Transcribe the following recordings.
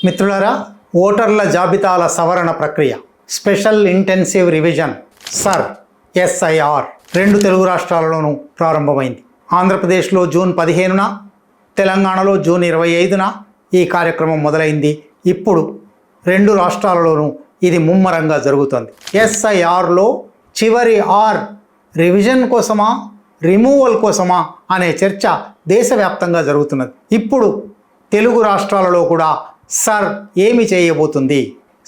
మిత్రులారా, ఓటర్ల జాబితాల సవరణ ప్రక్రియ special intensive revision SIR SIR 2 Telugu రాష్ట్రాలలోనూ ప్రారంభమైంది. ఆంధ్రప్రదేశ్లో జూన్ 15న, తెలంగాణలో జూన్ 25న ఈ కార్యక్రమం మొదలైంది. ఇప్పుడు 2 రాష్ట్రాలలోనూ ఇది ముమ్మరంగా జరుగుతుంది. SIRలో చివరి R రివిజన్ కోసమా, రిమూవల్ కోసమా అనే చర్చ దేశవ్యాప్తంగా జరుగుతున్నది. ఇప్పుడు తెలుగు రాష్ట్రాలలో కూడా సర్ ఏమి చేయబోతుంది?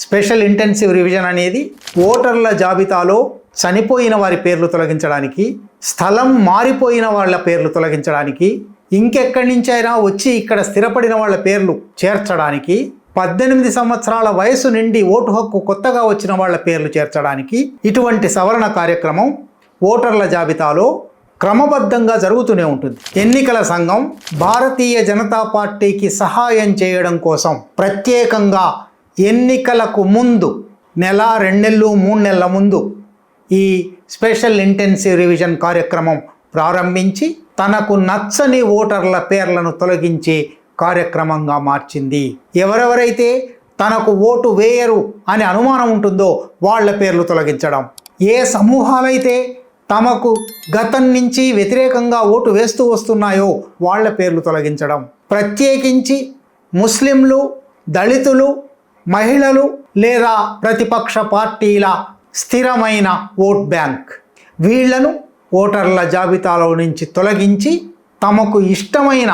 స్పెషల్ ఇంటెన్సివ్ రివిజన్ అనేది ఓటర్ల జాబితాలో చనిపోయిన వారి పేర్లు తొలగించడానికి, స్థలం మారిపోయిన వాళ్ళ పేర్లు తొలగించడానికి, ఇంకెక్కడి నుంచైనా వచ్చి ఇక్కడ స్థిరపడిన వాళ్ళ పేర్లు చేర్చడానికి, 18 సంవత్సరాల వయసు నుండి ఓటు హక్కు కొత్తగా వచ్చిన వాళ్ళ పేర్లు చేర్చడానికి ఇటువంటి సవరణ కార్యక్రమం ఓటర్ల జాబితాలో క్రమబద్ధంగా జరుగుతూనే ఉంటుంది. ఎన్నికల సంఘం భారతీయ జనతా పార్టీకి సహాయం చేయడం కోసం ప్రత్యేకంగా ఎన్నికలకు ముందు నెల, 2 నెలలు, 3 నెలల ముందు ఈ స్పెషల్ ఇంటెన్సివ్ రివిజన్ కార్యక్రమం ప్రారంభించి తనకు నచ్చని ఓటర్ల పేర్లను తొలగించే కార్యక్రమంగా మార్చింది. ఎవరెవరైతే తనకు ఓటు వేయరు అనే అనుమానం ఉంటుందో వాళ్ళ పేర్లు తొలగించడం, ఏ సమూహాలైతే తమకు గతం నుంచి వ్యతిరేకంగా ఓటు వేస్తూ వస్తున్నాయో వాళ్ళ పేర్లు తొలగించడం, ప్రత్యేకించి ముస్లింలు, దళితులు, మహిళలు లేదా ప్రతిపక్ష పార్టీల స్థిరమైన ఓట్ బ్యాంక్, వీళ్లను ఓటర్ల జాబితాలో నుంచి తొలగించి తమకు ఇష్టమైన,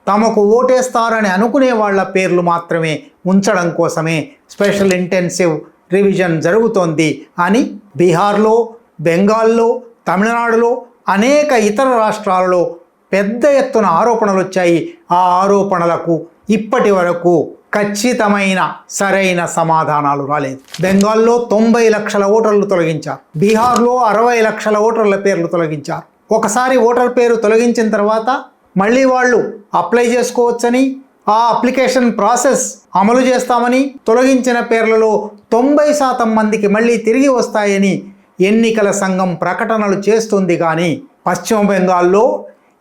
తమకు ఓటేస్తారని అనుకునే వాళ్ళ పేర్లు మాత్రమే ఉంచడం కోసమే స్పెషల్ ఇంటెన్సివ్ రివిజన్ జరుగుతోంది అని బీహార్లో, బెంగాల్లో, తమిళనాడులో, అనేక ఇతర రాష్ట్రాలలో పెద్ద ఎత్తున ఆరోపణలు వచ్చాయి. ఆ ఆరోపణలకు ఇప్పటి వరకు ఖచ్చితమైన సరైన సమాధానాలు రాలేదు. బెంగాల్లో 90 లక్షల ఓటర్లు తొలగించారు. బీహార్లో 60 లక్షల ఓటర్ల పేర్లు తొలగించారు. ఒకసారి ఓటర్ పేరు తొలగించిన తర్వాత మళ్ళీ వాళ్ళు అప్లై చేసుకోవచ్చని, ఆ అప్లికేషన్ ప్రాసెస్ అమలు చేస్తామని, తొలగించిన పేర్లలో 90% మందికి మళ్ళీ తిరిగి వస్తాయని ఎన్నికల సంఘం ప్రకటనలు చేస్తుంది. కానీ పశ్చిమ బెంగాల్లో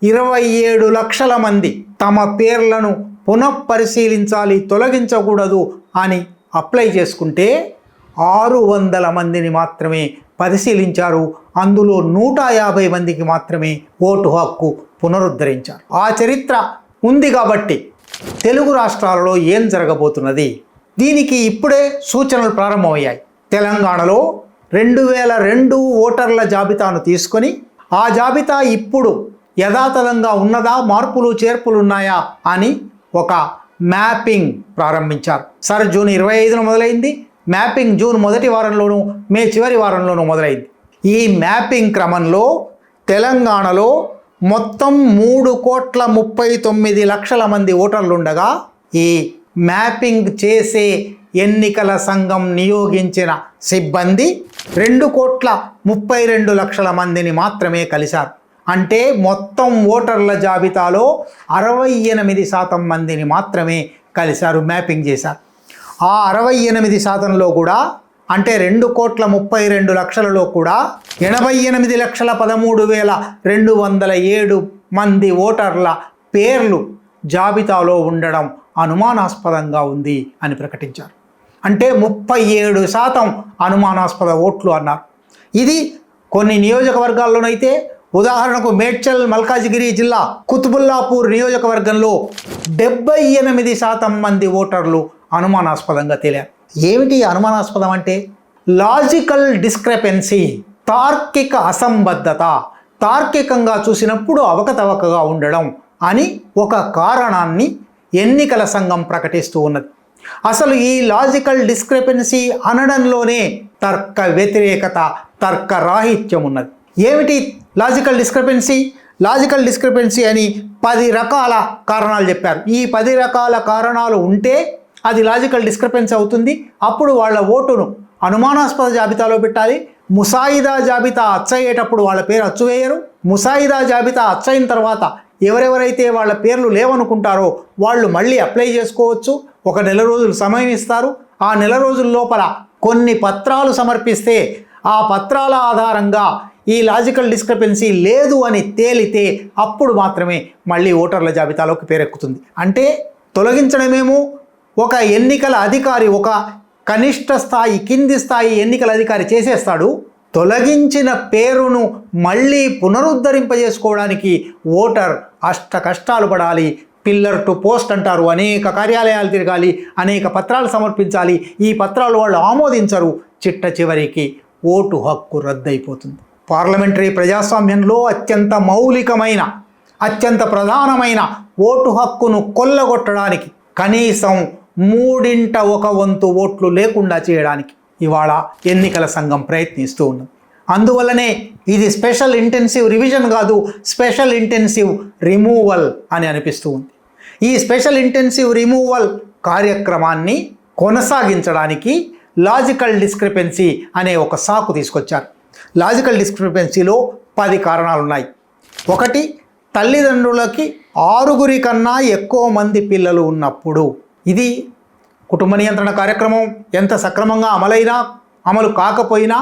27 లక్షల మంది తమ పేర్లను పునఃపరిశీలించాలి, తొలగించకూడదు అని అప్లై చేసుకుంటే 600 మందిని మాత్రమే పరిశీలించారు. అందులో 150 మందికి మాత్రమే ఓటు హక్కు పునరుద్ధరించారు. ఆ చరిత్ర ఉంది కాబట్టి తెలుగు రాష్ట్రాలలో ఏం జరగబోతున్నది? దీనికి ఇప్పుడే సూచనలు ప్రారంభమయ్యాయి. తెలంగాణలో 2002 ఓటర్ల జాబితాను తీసుకొని ఆ జాబితా ఇప్పుడు యథాతథంగా ఉన్నదా, మార్పులు చేర్పులు ఉన్నాయా అని ఒక మ్యాపింగ్ ప్రారంభించారు. సర్ జూన్ 25న మొదలైంది. మ్యాపింగ్ జూన్ మొదటి వారంలోనూ, మే చివరి వారంలోనూ మొదలైంది. ఈ మ్యాపింగ్ క్రమంలో తెలంగాణలో మొత్తం 3,39,00,000 మంది ఓటర్లు ఉండగా ఈ మ్యాపింగ్ చేసే ఎన్నికల సంఘం నియోగించిన సిబ్బంది 2,32,00,000 మందిని మాత్రమే కలిశారు. అంటే మొత్తం ఓటర్ల జాబితాలో 68% మందిని మాత్రమే కలిశారు, మ్యాపింగ్ చేశారు. ఆ 68%లో కూడా, అంటే 2,32,00,000లో కూడా 88,13,207 మంది ఓటర్ల పేర్లు జాబితాలో ఉండడం అనుమానాస్పదంగా ఉంది అని ప్రకటించారు. అంటే 37% అనుమానాస్పద ఓట్లు అన్నారు. ఇది కొన్ని నియోజకవర్గాల్లోనైతే, ఉదాహరణకు మేడ్చల్ మల్కాజిగిరి జిల్లా కుతుబుల్లాపూర్ నియోజకవర్గంలో 78% మంది ఓటర్లు అనుమానాస్పదంగా తేలారు. ఏమిటి అనుమానాస్పదం అంటే? లాజికల్ డిస్క్రెపెన్సీ, తార్కిక అసంబద్ధత, తార్కికంగా చూసినప్పుడు అవకతవకగా ఉండడం అని ఒక కారణాన్ని ఎన్నికల సంఘం ప్రకటిస్తూ ఉన్నది. అసలు ఈ లాజికల్ డిస్క్రిపెన్సీ అనడంలోనే తర్క వ్యతిరేకత, తర్క రాహిత్యం ఉన్నది. ఏమిటి లాజికల్ డిస్క్రిపెన్సీ? లాజికల్ డిస్క్రిపెన్సీ అని 10 రకాల కారణాలు చెప్పారు. ఈ 10 రకాల కారణాలు ఉంటే అది లాజికల్ డిస్క్రిపెన్సీ అవుతుంది. అప్పుడు వాళ్ళ ఓటును అనుమానాస్పద జాబితాలో పెట్టాలి. ముసాయిదా జాబితా అచ్చయ్యేటప్పుడు వాళ్ళ పేరు అచ్చువేయరు. ముసాయిదా జాబితా అచ్చయిన తర్వాత ఎవరెవరైతే వాళ్ళ పేర్లు లేవనుకుంటారో వాళ్ళు మళ్ళీ అప్లై చేసుకోవచ్చు. 1 నెల రోజులు సమయం ఇస్తారు. ఆ నెల రోజుల లోపల కొన్ని పత్రాలు సమర్పిస్తే ఆ పత్రాల ఆధారంగా ఈ లాజికల్ డిస్క్రిపెన్సీ లేదు అని తేలితే అప్పుడు మాత్రమే మళ్ళీ ఓటర్ల జాబితాలోకి పేరెక్కుతుంది. అంటే తొలగించడమేమో ఒక ఎన్నికల అధికారి, ఒక కనిష్ట స్థాయి, కింది స్థాయి ఎన్నికల అధికారి చేసేస్తాడు. తొలగించిన పేరును మళ్ళీ పునరుద్ధరింపజేసుకోవడానికి ఓటర్ అష్ట కష్టాలు పడాలి. పిల్లర్ టు పోస్ట్ అంటారు. అనేక కార్యాలయాలు తిరగాలి, అనేక పత్రాలు సమర్పించాలి. ఈ పత్రాలు వాళ్ళు ఆమోదించరు. చిట్ట చివరికి ఓటు హక్కు రద్దయిపోతుంది. పార్లమెంటరీ ప్రజాస్వామ్యంలో అత్యంత మౌలికమైన, అత్యంత ప్రధానమైన ఓటు హక్కును కొల్లగొట్టడానికి కనీసం 1/3 ఓట్లు లేకుండా చేయడానికి ఇవాళ ఎన్నికల సంఘం ప్రయత్నిస్తూ ఉన్నది. అందువల్లనే ఇది స్పెషల్ ఇంటెన్సివ్ రివిజన్ కాదు, స్పెషల్ ఇంటెన్సివ్ రిమూవల్ అని అనిపిస్తూ ఉంది. ఈ స్పెషల్ ఇంటెన్సివ్ రిమూవల్ కార్యక్రమాన్ని కొనసాగించడానికి లాజికల్ డిస్క్రిపెన్సీ అనే ఒక సాకు తీసుకొచ్చారు. లాజికల్ డిస్క్రిపెన్సీలో 10 కారణాలు ఉన్నాయి. 1, తల్లిదండ్రులకి 6 కన్నా ఎక్కువ మంది పిల్లలు ఉన్నప్పుడు. ఇది కుటుంబ నియంత్రణ కార్యక్రమం ఎంత సక్రమంగా అమలు కాకపోయినా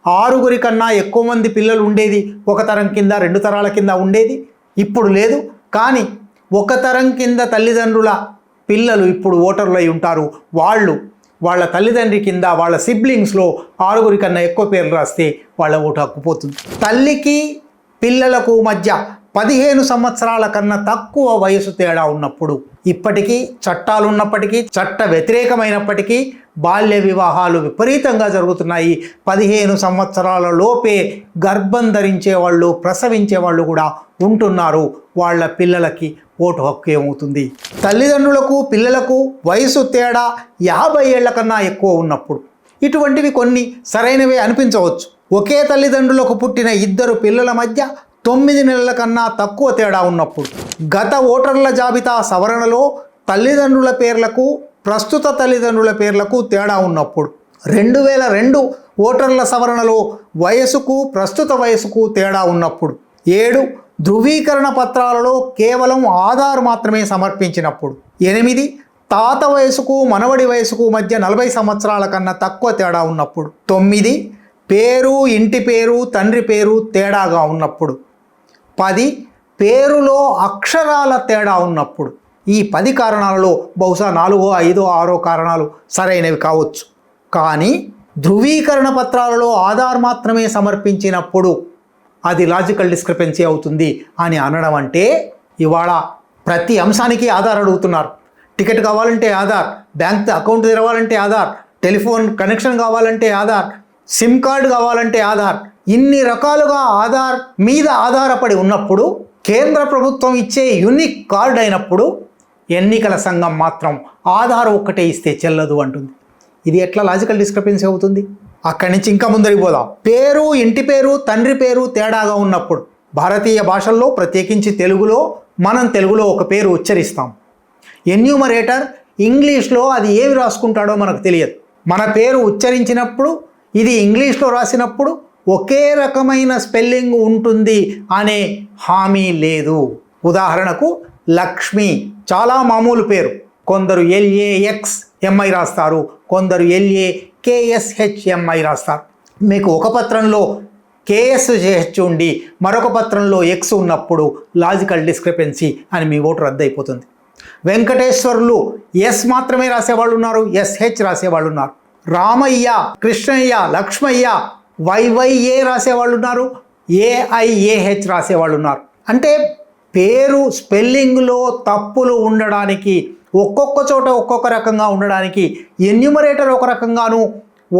6 కన్నా ఎక్కువ మంది పిల్లలు ఉండేది. 1 తరం కింద, 2 తరాల కింద ఉండేది. ఇప్పుడు లేదు. కానీ 1 తరం కింద తల్లిదండ్రుల పిల్లలు ఇప్పుడు ఓటర్లు అయి ఉంటారు. వాళ్ళ తల్లిదండ్రి కింద వాళ్ళ సిబ్లింగ్స్లో 6 కన్నా ఎక్కువ పేర్లు రాస్తే వాళ్ళ ఓటు హక్కు పోతుంది. తల్లికి పిల్లలకు మధ్య 15 సంవత్సరాల కన్నా తక్కువ వయసు తేడా ఉన్నప్పుడు, ఇప్పటికీ చట్టాలు ఉన్నప్పటికీ, చట్ట వ్యతిరేకమైనప్పటికీ బాల్య వివాహాలు విపరీతంగా జరుగుతున్నాయి. 15 సంవత్సరాల లోపే గర్భం ధరించే వాళ్ళు, ప్రసవించే వాళ్ళు కూడా ఉంటున్నారు. వాళ్ళ పిల్లలకి ఓటు హక్కు ఏమవుతుంది? తల్లిదండ్రులకు పిల్లలకు వయసు తేడా 50 ఏళ్ల కన్నా ఎక్కువ ఉన్నప్పుడు. ఇటువంటివి కొన్ని సరైనవే అనిపించవచ్చు. ఒకే తల్లిదండ్రులకు పుట్టిన 2 పిల్లల మధ్య 9 నెలల కన్నా తక్కువ తేడా ఉన్నప్పుడు. గత ఓటర్ల జాబితా సవరణలో తల్లిదండ్రుల పేర్లకు ప్రస్తుత తల్లిదండ్రుల పేర్లకు తేడా ఉన్నప్పుడు. 2002 ఓటర్ల సవరణలో వయసుకు ప్రస్తుత వయసుకు తేడా ఉన్నప్పుడు. 7 ధృవీకరణ పత్రాలలో కేవలం ఆధార్ మాత్రమే సమర్పించినప్పుడు. 8 తాత వయసుకు మనవడి వయసుకు మధ్య 40 సంవత్సరాల కన్నా తక్కువ తేడా ఉన్నప్పుడు. 9 పేరు, ఇంటి పేరు, తండ్రి పేరు తేడాగా ఉన్నప్పుడు. 10 పేరులో అక్షరాల తేడా ఉన్నప్పుడు. ఈ 10 కారణాలలో బహుశా 4, 5, 6 కారణాలు సరైనవి కావచ్చు. కానీ ధృవీకరణ పత్రాలలో ఆధార్ మాత్రమే సమర్పించినప్పుడు అది లాజికల్ డిస్క్రిపెన్సీ అవుతుంది అని అనడం అంటే, ఇవాళ ప్రతి అంశానికి ఆధార్ అడుగుతున్నారు. టికెట్ కావాలంటే ఆధార్, బ్యాంక్ అకౌంట్ తెరవాలంటే ఆధార్, టెలిఫోన్ కనెక్షన్ కావాలంటే ఆధార్, సిమ్ కార్డు కావాలంటే ఆధార్. ఇన్ని రకాలుగా ఆధార్ మీద ఆధారపడి ఉన్నప్పుడు, కేంద్ర ప్రభుత్వం ఇచ్చే యూనిక్ కార్డు అయినప్పుడు ఎన్నికల సంఘం మాత్రం ఆధార్ ఒక్కటే ఇస్తే చెల్లదు అంటుంది. ఇది ఎట్లా లాజికల్ డిస్క్రిపెన్సీ అవుతుంది? అక్కడి నుంచి ఇంకా ముందరికి పోదాం. పేరు, ఇంటి పేరు, తండ్రి పేరు తేడాగా ఉన్నప్పుడు. భారతీయ భాషల్లో ప్రత్యేకించి మనం తెలుగులో ఒక పేరు ఉచ్చరిస్తాం. ఎన్యూమరేటర్ ఇంగ్లీష్లో అది ఏమి రాసుకుంటాడో మనకు తెలియదు. మన పేరు ఉచ్చరించినప్పుడు, ఇది ఇంగ్లీష్లో రాసినప్పుడు ఒకే రకమైన స్పెల్లింగ్ ఉంటుంది అనే హామీ లేదు. ఉదాహరణకు లక్ష్మి చాలా మామూలు పేరు. కొందరు LAXMI రాస్తారు, కొందరు LAKSHMI రాస్తారు. మీకు ఒక పత్రంలో KSH ఉండి మరొక పత్రంలో X ఉన్నప్పుడు లాజికల్ డిస్క్రిపెన్సీ అని మీ ఓటు రద్దు అయిపోతుంది. వెంకటేశ్వర్లు S మాత్రమే రాసేవాళ్ళు ఉన్నారు, SH రాసేవాళ్ళు ఉన్నారు. రామయ్య, కృష్ణయ్య, లక్ష్మయ్య YYA రాసేవాళ్ళు ఉన్నారు, AIAH రాసేవాళ్ళు ఉన్నారు. అంటే పేరు స్పెల్లింగ్లో తప్పులు ఉండడానికి, ఒక్కొక్క చోట ఒక్కొక్క రకంగా ఉండడానికి, ఎన్యూమరేటర్ ఒక రకంగాను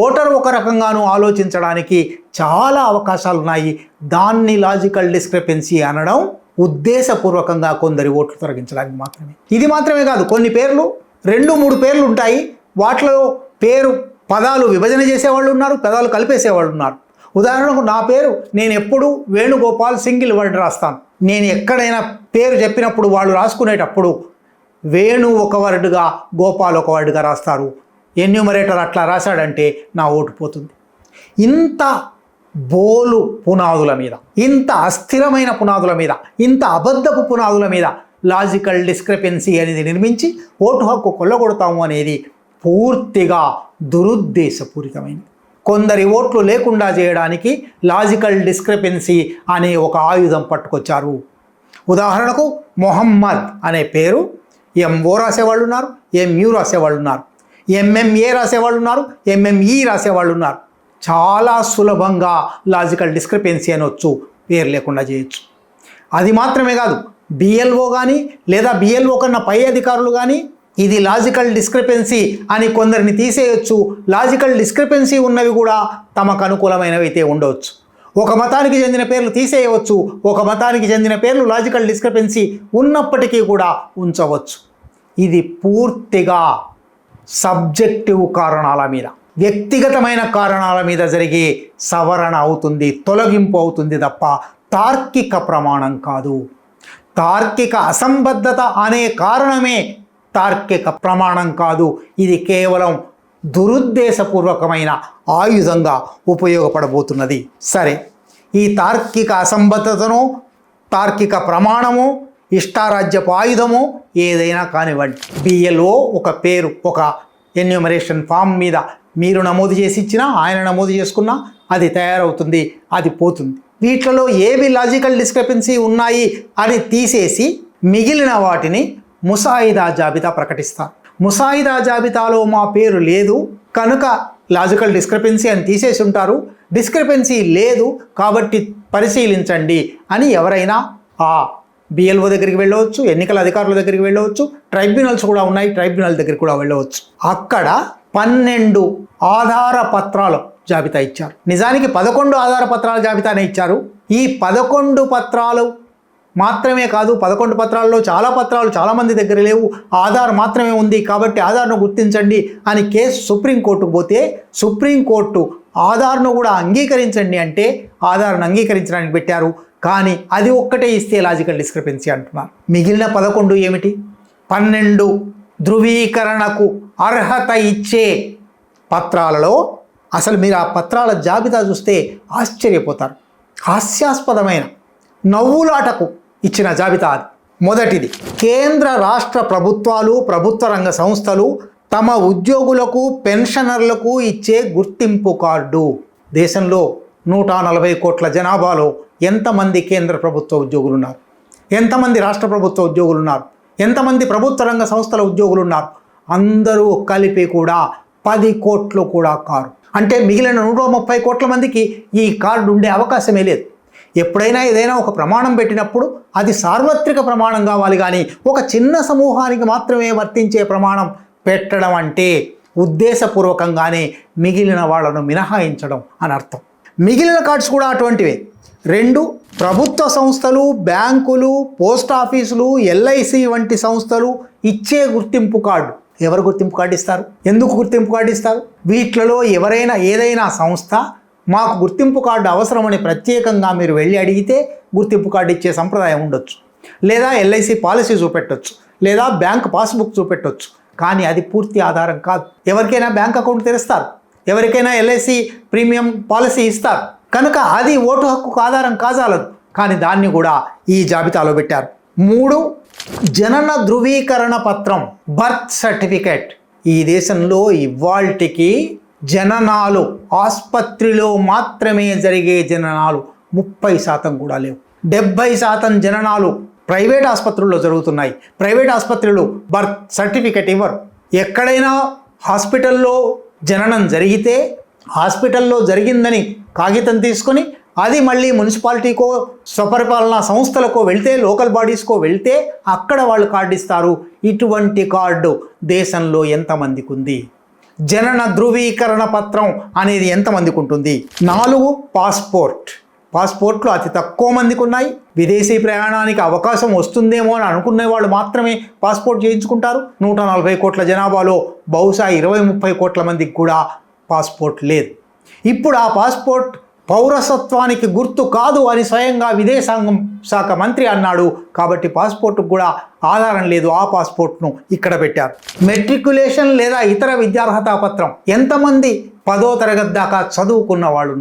ఓటర్ ఒక రకంగాను ఆలోచించడానికి చాలా అవకాశాలు ఉన్నాయి. దాన్ని లాజికల్ డిస్క్రిపెన్సీ అనడం ఉద్దేశపూర్వకంగా కొందరి ఓట్లు తొలగించడానికి మాత్రమే. ఇది మాత్రమే కాదు, కొన్ని పేర్లు 2-3 పేర్లు ఉంటాయి. వాటిలో పేరు పదాలు విభజన చేసేవాళ్ళు ఉన్నారు, పదాలు కలిపేసేవాళ్ళు ఉన్నారు. ఉదాహరణకు నా పేరు, నేను ఎప్పుడు వేణుగోపాల్ సింగిల్ వర్డ్ రాస్తాను. నేను ఎక్కడైనా పేరు చెప్పినప్పుడు వాళ్ళు రాసుకునేటప్పుడు వేణు ఒక వర్డ్గా, గోపాల్ ఒక వర్డ్గా రాస్తారు. ఎన్యూమరేటర్ అట్లా రాశాడంటే నా ఓటు పోతుంది. ఇంత బోలు పునాదుల మీద, ఇంత అస్థిరమైన పునాదుల మీద, ఇంత అబద్ధపు పునాదుల మీద లాజికల్ డిస్క్రిపెన్సీ అనేది నిర్మించి ఓటు హక్కు కొల్లగొడతాము అనేది పూర్తిగా దురుద్దేశపూరితమైనది. కొందరి ఓట్లు లేకుండా చేయడానికి లాజికల్ డిస్క్రిపెన్సీ అనే ఒక ఆయుధం పట్టుకొచ్చారు. ఉదాహరణకు మొహమ్మద్ అనే పేరు ఎంఓ రాసేవాళ్ళు ఉన్నారు, ఎంయు రాసేవాళ్ళు ఉన్నారు, ఎంఎంఏ రాసేవాళ్ళు ఉన్నారు, ఎంఎంఈ రాసేవాళ్ళు ఉన్నారు. చాలా సులభంగా లాజికల్ డిస్క్రిపెన్సీ అనొచ్చు, పేరు లేకుండా చేయొచ్చు. అది మాత్రమే కాదు, బిఎల్ఓ కానీ లేదా బిఎల్ఓ కన్నా పై అధికారులు కానీ ఇది లాజికల్ డిస్క్రిపెన్సీ అని కొందరిని తీసేయొచ్చు. లాజికల్ డిస్క్రిపెన్సీ ఉన్నవి కూడా తమకు అనుకూలమైనవి అయితే ఉండవచ్చు. ఒక మతానికి చెందిన పేర్లు తీసేయవచ్చు, ఒక మతానికి చెందిన పేర్లు లాజికల్ డిస్క్రిపెన్సీ ఉన్నప్పటికీ కూడా ఉంచవచ్చు. ఇది పూర్తిగా సబ్జెక్టివ్ కారణాల మీద, వ్యక్తిగతమైన కారణాల మీద జరిగే సవరణ అవుతుంది, తొలగింపు అవుతుంది తప్ప తార్కిక ప్రమాణం కాదు. తార్కిక అసంబద్ధత అనే కారణమే తార్కిక ప్రమాణం కాదు. ఇది కేవలం దురుద్దేశపూర్వకమైన ఆయుధంగా ఉపయోగపడబోతున్నది. సరే, ఈ తార్కిక అసంబద్ధతను, తార్కిక ప్రమాణము, ఇష్టారాజ్యపు ఆయుధము ఏదైనా కానివ్వండి, బిఎల్ఓ ఒక పేరు ఒక ఎన్యూమరేషన్ ఫామ్ మీద మీరు నమోదు చేసి ఇచ్చినా, ఆయన నమోదు చేసుకున్నా అది తయారవుతుంది, అది పోతుంది. వీటిలో ఏవి లాజికల్ డిస్క్రిపెన్సీ ఉన్నాయి అని తీసేసి మిగిలిన వాటిని ముసాయిదా జాబితా ప్రకటిస్తారు. ముసాయిదా జాబితాలో మా పేరు లేదు కనుక లాజికల్ డిస్క్రిపెన్సీ అని తీసేసి ఉంటారు, డిస్క్రిపెన్సీ లేదు కాబట్టి పరిశీలించండి అని ఎవరైనా ఆ బిఎల్ఓ దగ్గరికి వెళ్ళవచ్చు, ఎన్నికల అధికారుల దగ్గరికి వెళ్ళవచ్చు, ట్రైబ్యునల్స్ కూడా ఉన్నాయి, ట్రైబ్యునల్ దగ్గరికి కూడా వెళ్ళవచ్చు. అక్కడ 12 ఆధార పత్రాలు జాబితా ఇచ్చారు. నిజానికి 11 ఆధార పత్రాల జాబితానే ఇచ్చారు. ఈ 11 పత్రాలు మాత్రమే కాదు, 11 పత్రాల్లో చాలా పత్రాలు చాలామంది దగ్గర లేవు, ఆధార్ మాత్రమే ఉంది కాబట్టి ఆధార్ను గుర్తించండి అని కేసు సుప్రీంకోర్టుకు పోతే సుప్రీంకోర్టు ఆధార్ను కూడా అంగీకరించండి అంటే ఆధార్ను అంగీకరించడానికి పెట్టారు. కానీ అది ఒక్కటే ఇస్తే లాజికల్ డిస్క్రిపెన్సీ అంటున్నారు. మిగిలిన 11 ఏమిటి? 12 ధృవీకరణకు అర్హత ఇచ్చే పత్రాలలో అసలు మీరు ఆ పత్రాల జాబితా చూస్తే ఆశ్చర్యపోతారు. హాస్యాస్పదమైన నవ్వులాటకు ఇచ్చిన జాబితా అది. మొదటిది, కేంద్ర రాష్ట్ర ప్రభుత్వాలు, ప్రభుత్వ రంగ సంస్థలు తమ ఉద్యోగులకు, పెన్షనర్లకు ఇచ్చే గుర్తింపు కార్డు. దేశంలో 140 కోట్ల జనాభాలో ఎంతమంది కేంద్ర ప్రభుత్వ ఉద్యోగులు ఉన్నారు, ఎంతమంది రాష్ట్ర ప్రభుత్వ ఉద్యోగులు ఉన్నారు, ఎంతమంది ప్రభుత్వ రంగ సంస్థల ఉద్యోగులు ఉన్నారు? అందరూ కలిపి కూడా 10 కోట్లు కూడా కారు. అంటే మిగిలిన 130 కోట్ల మందికి ఈ కార్డు ఉండే అవకాశమే లేదు. ఎప్పుడైనా ఏదైనా ఒక ప్రమాణం పెట్టినప్పుడు అది సార్వత్రిక ప్రమాణం కావాలి, కానీ ఒక చిన్న సమూహానికి మాత్రమే వర్తించే ప్రమాణం పెట్టడం అంటే ఉద్దేశపూర్వకంగానే మిగిలిన వాళ్ళను మినహాయించడం అని అర్థం. మిగిలిన కార్డ్స్ కూడా అటువంటివే. 2 ప్రభుత్వ సంస్థలు, బ్యాంకులు, పోస్ట్ ఆఫీసులు, ఎల్ఐసి వంటి సంస్థలు ఇచ్చే గుర్తింపు కార్డు. ఎవరు గుర్తింపు కార్డు ఇస్తారు? ఎందుకు గుర్తింపు కార్డు ఇస్తారు? వీటిలో ఎవరైనా ఏదైనా సంస్థ మాకు గుర్తింపు కార్డు అవసరమని ప్రత్యేకంగా మీరు వెళ్ళి అడిగితే గుర్తింపు కార్డు ఇచ్చే సంప్రదాయం ఉండొచ్చు, లేదా ఎల్ఐసి పాలసీ చూపెట్టవచ్చు, లేదా బ్యాంక్ పాస్బుక్ చూపెట్టవచ్చు. కానీ అది పూర్తి ఆధారం కాదు. ఎవరికైనా బ్యాంక్ అకౌంట్ తెరుస్తారు, ఎవరికైనా ఎల్ఐసి ప్రీమియం పాలసీ ఇస్తారు, కనుక అది ఓటు హక్కుకు ఆధారం కాజాలదు. కానీ దాన్ని కూడా ఈ జాబితాలో పెట్టారు. 3 జనన ధృవీకరణ పత్రం, బర్త్ సర్టిఫికేట్. ఈ దేశంలో ఇవాల్టికి జననాలు ఆసుపత్రిలో మాత్రమే జరిగే జననాలు 30% కూడా లేవు. 70% జననాలు ప్రైవేట్ ఆసుపత్రుల్లో జరుగుతున్నాయి. ప్రైవేట్ ఆసుపత్రులు బర్త్ సర్టిఫికేట్ ఇవ్వరు. ఎక్కడైనా హాస్పిటల్లో జననం జరిగితే హాస్పిటల్లో జరిగిందని కాగితం తీసుకొని అది మళ్ళీ మున్సిపాలిటీకో, స్వపరిపాలనా సంస్థలకో వెళ్తే, లోకల్ బాడీస్కో వెళ్తే అక్కడ వాళ్ళు కార్డు ఇస్తారు. ఇటువంటి కార్డు దేశంలో ఎంతమందికి ఉంది? జనన ధృవీకరణ పత్రం అనేది ఎంతమందికి ఉంటుంది? 4 పాస్పోర్ట్లు అతి తక్కువ మందికి ఉన్నాయి. విదేశీ ప్రయాణానికి అవకాశం వస్తుందేమో అని అనుకునే వాళ్ళు మాత్రమే పాస్పోర్ట్ చేయించుకుంటారు. 140 కోట్ల జనాభాలో బహుశా 20-30 కోట్ల మందికి కూడా పాస్పోర్ట్ లేదు. ఇప్పుడు ఆ పాస్పోర్ట్ పౌరసత్వానికి గుర్తు కాదు అని స్వయంగా విదేశాంగ శాఖ మంత్రి అన్నాడు. కాబట్టి పాస్పోర్ట్కు కూడా ఆధారం లేదు. ఆ పాస్పోర్ట్ను ఇక్కడ పెట్టారు. మెట్రికులేషన్ లేదా ఇతర విద్యార్హతా పత్రం. ఎంతమంది 10వ తరగతి దాకా చదువుకుంటున్న వాళ్ళు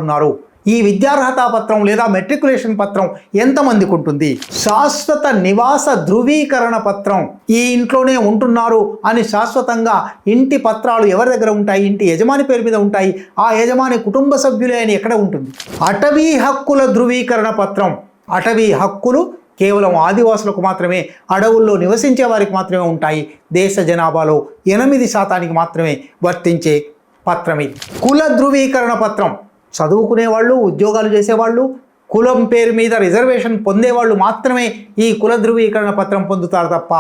ఉన్నారు? ఈ విద్యార్హతా పత్రం లేదా మెట్రికులేషన్ పత్రం ఎంతమందికి ఉంటుంది? శాశ్వత నివాస ధృవీకరణ పత్రం. ఈ ఇంట్లోనే ఉంటున్నారు అని శాశ్వతంగా ఇంటి పత్రాలు ఎవరి దగ్గర ఉంటాయి? ఇంటి యజమాని పేరు మీద ఉంటాయి. ఆ యజమాని కుటుంబ సభ్యులే అని ఎక్కడ ఉంటుంది? అటవీ హక్కుల ధృవీకరణ పత్రం. అటవీ హక్కులు కేవలం ఆదివాసులకు మాత్రమే, అడవుల్లో నివసించే వారికి మాత్రమే ఉంటాయి. దేశ జనాభాలో 8% మాత్రమే వర్తించే పత్రం ఇది. కుల ధృవీకరణ పత్రం చదువుకునేవాళ్ళు, ఉద్యోగాలు చేసేవాళ్ళు, కులం పేరు మీద రిజర్వేషన్ పొందేవాళ్ళు మాత్రమే ఈ కుల ధృవీకరణ పత్రం పొందుతారు తప్ప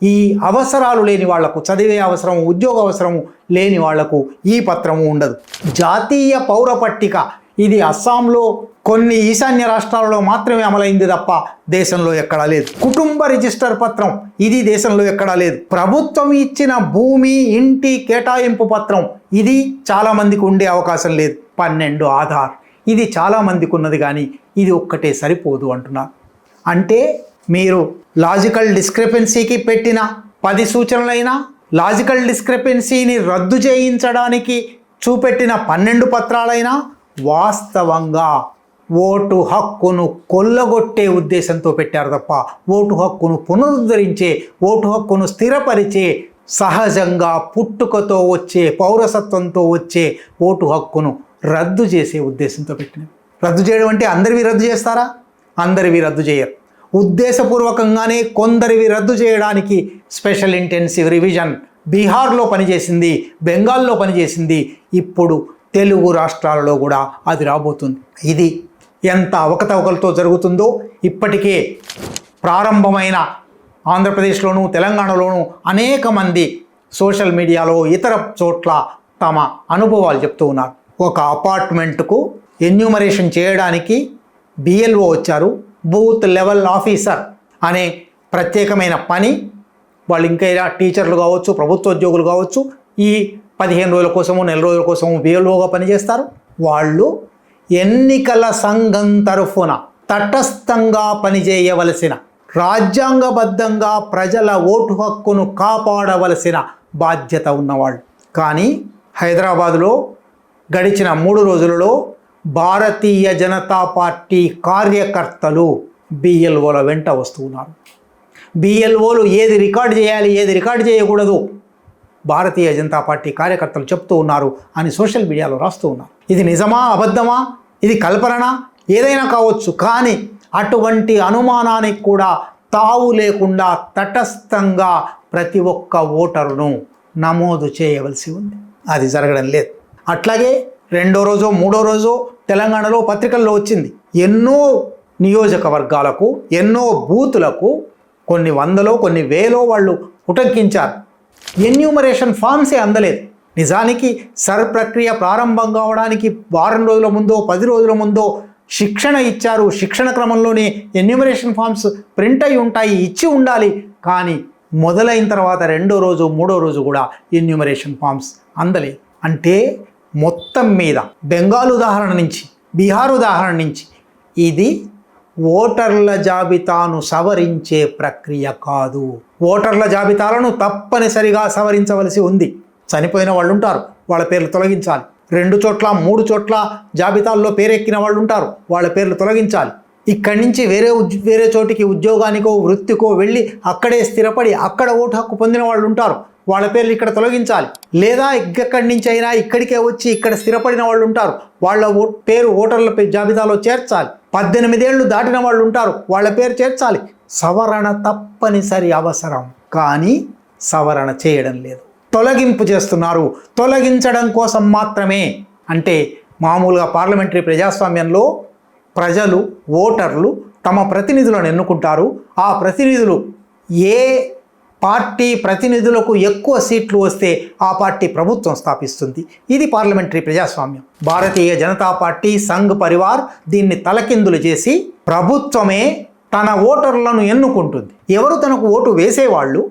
ఈ అవసరాలు లేని వాళ్లకు, చదివే అవసరం, ఉద్యోగ అవసరం లేని వాళ్లకు ఈ పత్రము ఉండదు. జాతీయ పౌర పట్టిక ఇది అస్సాంలో కొన్ని ఈశాన్య రాష్ట్రాలలో మాత్రమే అమలైంది తప్ప దేశంలో ఎక్కడా లేదు. కుటుంబ రిజిస్టర్ పత్రం ఇది దేశంలో ఎక్కడా లేదు. ప్రభుత్వం ఇచ్చిన భూమి, ఇంటి కేటాయింపు పత్రం ఇది చాలామందికి ఉండే అవకాశం లేదు. 12 ఆధార్ ఇది చాలామందికి ఉన్నది, కానీ ఇది ఒక్కటే సరిపోదు అంటున్నారు. అంటే మీరు లాజికల్ డిస్క్రిపెన్సీకి పెట్టిన 10 సూచనలైనా, లాజికల్ డిస్క్రిపెన్సీని రద్దు చేయించడానికి చూపెట్టిన 12 పత్రాలైనా వాస్తవంగా ఓటు హక్కును కొల్లగొట్టే ఉద్దేశంతో పెట్టారు తప్ప ఓటు హక్కును పునరుద్ధరించే, ఓటు హక్కును స్థిరపరిచే, సహజంగా పుట్టుకతో వచ్చే, పౌరసత్వంతో వచ్చే ఓటు హక్కును రద్దు చేసే ఉద్దేశంతో పెట్టినవి. రద్దు చేయడం అంటే అందరివి రద్దు చేస్తారా? అందరివి రద్దు చేయరు. ఉద్దేశపూర్వకంగానే కొందరివి రద్దు చేయడానికి స్పెషల్ ఇంటెన్సివ్ రివిజన్ బీహార్లో పనిచేసింది, బెంగాల్లో పనిచేసింది, ఇప్పుడు తెలుగు రాష్ట్రాలలో కూడా అది రాబోతుంది. ఇది ఎంత అవకతవకలతో జరుగుతుందో ఇప్పటికే ప్రారంభమైన ఆంధ్రప్రదేశ్లోనూ తెలంగాణలోనూ అనేక మంది సోషల్ మీడియాలో, ఇతర చోట్ల తమ అనుభవాలు చెప్తూ ఉన్నారు. ఒక అపార్ట్మెంట్కు ఎన్యూమరేషన్ చేయడానికి బిఎల్ఓ వచ్చారు. బూత్ లెవెల్ ఆఫీసర్ అనే ప్రత్యేకమైన పని, వాళ్ళు ఇంకా టీచర్లు కావచ్చు, ప్రభుత్వోద్యోగులు కావచ్చు, ఈ 15 రోజుల కోసము, నెల రోజుల కోసము బిఎల్ఓగా పనిచేస్తారు. వాళ్ళు ఎన్నికల సంఘం తరఫున తటస్థంగా పనిచేయవలసిన, రాజ్యాంగబద్ధంగా ప్రజల ఓటు హక్కును కాపాడవలసిన బాధ్యత ఉన్నవాళ్ళు. కానీ హైదరాబాదులో గడిచిన 3 రోజులలో భారతీయ జనతా పార్టీ కార్యకర్తలు బిఎల్ఓల వెంట వస్తున్నారు. బిఎల్ఓలు ఏది రికార్డు చేయాలి, ఏది రికార్డు చేయకూడదు భారతీయ జనతా పార్టీ కార్యకర్తలు చెప్తూ ఉన్నారు అని సోషల్ మీడియాలో రాస్తూ ఉన్నారు. ఇది నిజమా, అబద్ధమా, ఇది కల్పన, ఏదైనా కావచ్చు, కానీ అటువంటి అనుమానానికి కూడా తావు లేకుండా తటస్థంగా ప్రతి ఒక్క ఓటరును నమోదు చేయవలసి ఉంది. అది జరగడం లేదు. అట్లాగే 2వ రోజో 3వ రోజో తెలంగాణలో పత్రికల్లో వచ్చింది. ఎన్నో నియోజకవర్గాలకు, ఎన్నో బూతులకు కొన్ని 100లో కొన్ని 1000లో వాళ్ళు ఉటంకించారు. ఎన్యూమరేషన్ ఫామ్సే అందలేదు. నిజానికి సర్ ప్రక్రియ ప్రారంభం కావడానికి వారం రోజుల ముందో 10 రోజుల ముందో శిక్షణ ఇచ్చారు. శిక్షణ క్రమంలోనే ఎన్యూమరేషన్ ఫామ్స్ ప్రింట్ అయి ఉంటాయి, ఇచ్చి ఉండాలి. కానీ మొదలైన తర్వాత 2వ రోజు 3వ రోజు కూడా ఎన్యూమరేషన్ ఫామ్స్ అందలేదు. అంటే మొత్తం మీద బెంగాల్ ఉదాహరణ నుంచి, బీహార్ ఉదాహరణ నుంచి ఇది ఓటర్ల జాబితాను సవరించే ప్రక్రియ కాదు. ఓటర్ల జాబితాలను తప్పనిసరిగా సవరించవలసి ఉంది. చనిపోయిన వాళ్ళు ఉంటారు, వాళ్ళ పేర్లు తొలగించాలి. 2 చోట్ల 3 చోట్ల జాబితాల్లో పేరెక్కిన వాళ్ళు ఉంటారు, వాళ్ళ పేర్లు తొలగించాలి. ఇక్కడి నుంచి వేరే చోటికి ఉద్యోగానికో వృత్తికో వెళ్ళి అక్కడే స్థిరపడి అక్కడ ఓటు హక్కు పొందిన వాళ్ళు ఉంటారు, వాళ్ళ పేర్లు ఇక్కడ తొలగించాలి. లేదా ఎక్కడి నుంచి అయినా ఇక్కడికే వచ్చి ఇక్కడ స్థిరపడిన వాళ్ళు ఉంటారు, వాళ్ళ పేరు ఓటర్ల జాబితాలో చేర్చాలి. 18 ఏళ్ళు దాటిన వాళ్ళు ఉంటారు, వాళ్ళ పేరు చేర్చాలి. సవరణ తప్పనిసరి అవసరం, కానీ సవరణ చేయడం లేదు, తొలగింపు చేస్తున్నారు. తొలగించడం కోసం మాత్రమే. అంటే మామూలుగా పార్లమెంటరీ ప్రజాస్వామ్యంలో ప్రజలు, ఓటర్లు తమ ప్రతినిధులను ఎన్నుకుంటారు. ఆ ప్రతినిధులు ఏ పార్టీ ప్రతినిధులకు ఎక్కువ సీట్లు వస్తే ఆ పార్టీ ప్రభుత్వం స్థాపిస్తుంది. ఇది పార్లమెంటరీ ప్రజాస్వామ్యం. భారతీయ జనతా పార్టీ, సంఘ్ పరివార్ దీన్ని తలకిందులు చేసి ప్రభుత్వమే తన ఓటర్లను ఎన్నుకుంటుంది. ఎవరు తనకు ఓటు వేసేవాళ్ళు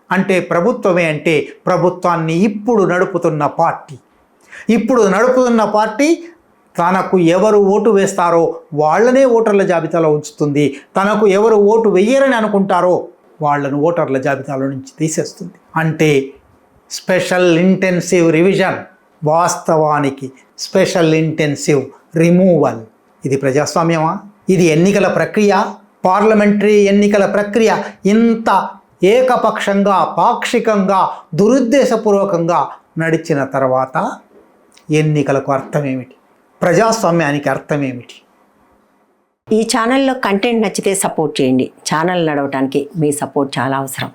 అంటే ప్రభుత్వమే. అంటే ప్రభుత్వాన్ని ఇప్పుడు నడుపుతున్న పార్టీ తనకు ఎవరు ఓటు వేస్తారో వాళ్ళనే ఓటర్ల జాబితాలో ఉంచుతుంది. తనకు ఎవరు ఓటు వెయ్యరని అనుకుంటారో వాళ్ళను ఓటర్ల జాబితాలో నుంచి తీసేస్తుంది. అంటే స్పెషల్ ఇంటెన్సివ్ రివిజన్, వాస్తవానికి స్పెషల్ ఇంటెన్సివ్ రిమూవల్. ఇది ప్రజాస్వామ్యమా? ఇది ఎన్నికల ప్రక్రియ, పార్లమెంటరీ ఎన్నికల ప్రక్రియ ఇంత ఏకపక్షంగా, పాక్షికంగా, దురుద్దేశపూర్వకంగా నడిచిన తర్వాత ఎన్నికలకు అర్థమేమిటి? ప్రజాస్వామ్యానికి అర్థమేమిటి? ఈ ఛానల్లో కంటెంట్ నచ్చితే సపోర్ట్ చేయండి. ఛానల్ నడవటానికి మీ సపోర్ట్ చాలా అవసరం.